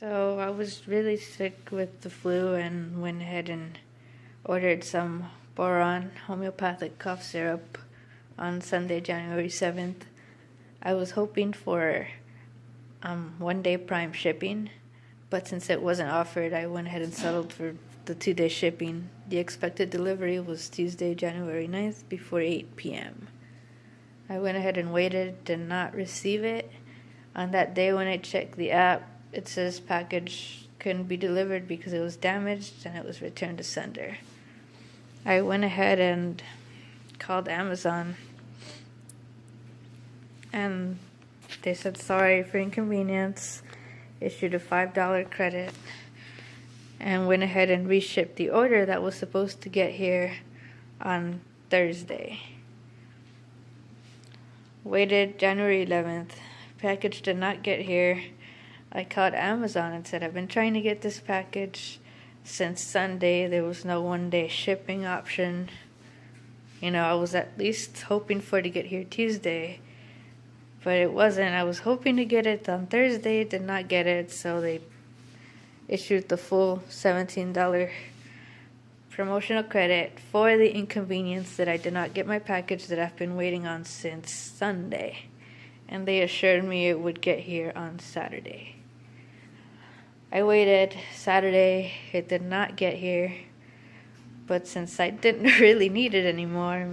So I was really sick with the flu and went ahead and ordered some Boiron homeopathic cough syrup on Sunday, January 7th. I was hoping for 1-day prime shipping, but since it wasn't offered, I went ahead and settled for the 2-day shipping. The expected delivery was Tuesday, January 9th before 8 p.m. I went ahead and waited, did not receive it. On that day when I checked the app, it says package couldn't be delivered because it was damaged and it was returned to sender. I went ahead and called Amazon and they said sorry for inconvenience, issued a $5 credit, and went ahead and reshipped the order that was supposed to get here on Thursday. Waited January 11th. Package did not get here. I called Amazon and said, I've been trying to get this package since Sunday. There was no 1-day shipping option. I was at least hoping for it to get here Tuesday, but it wasn't. I was hoping to get it on Thursday, did not get it, so they issued the full $17 promotional credit for the inconvenience that I did not get my package that I've been waiting on since Sunday. And they assured me it would get here on Saturday. I waited Saturday, it did not get here, but since I didn't really need it anymore,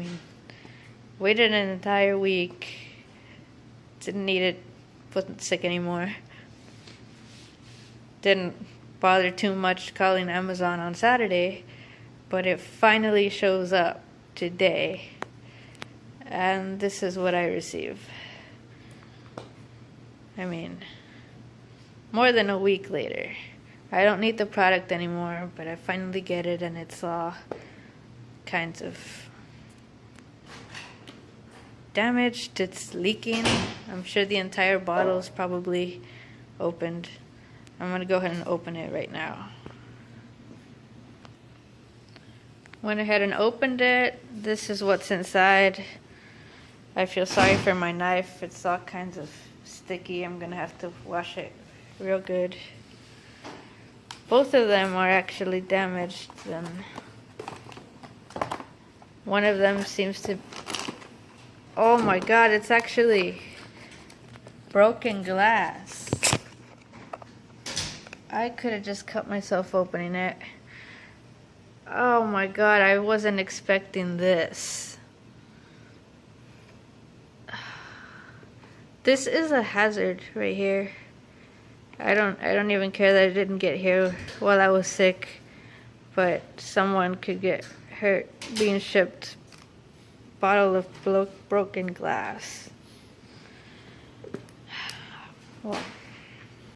waited an entire week, didn't need it, wasn't sick anymore, didn't bother too much calling Amazon on Saturday, but it finally shows up today, and this is what I receive. More than a week later. I don't need the product anymore, but I finally get it, and it's all kinds of damaged. It's leaking. I'm sure the entire bottle is probably opened. I'm going to go ahead and open it right now. Went ahead and opened it. This is what's inside. I feel sorry for my knife. It's all kinds of sticky. I'm going to have to wash it real good. Both of them are actually damaged, and one of them seems to... Oh my god, it's actually broken glass. I could have just cut myself opening it. Oh my god, I wasn't expecting this. This is a hazard right here. I don't even care that it didn't get here while I was sick, but someone could get hurt being shipped bottle of broken glass. Well,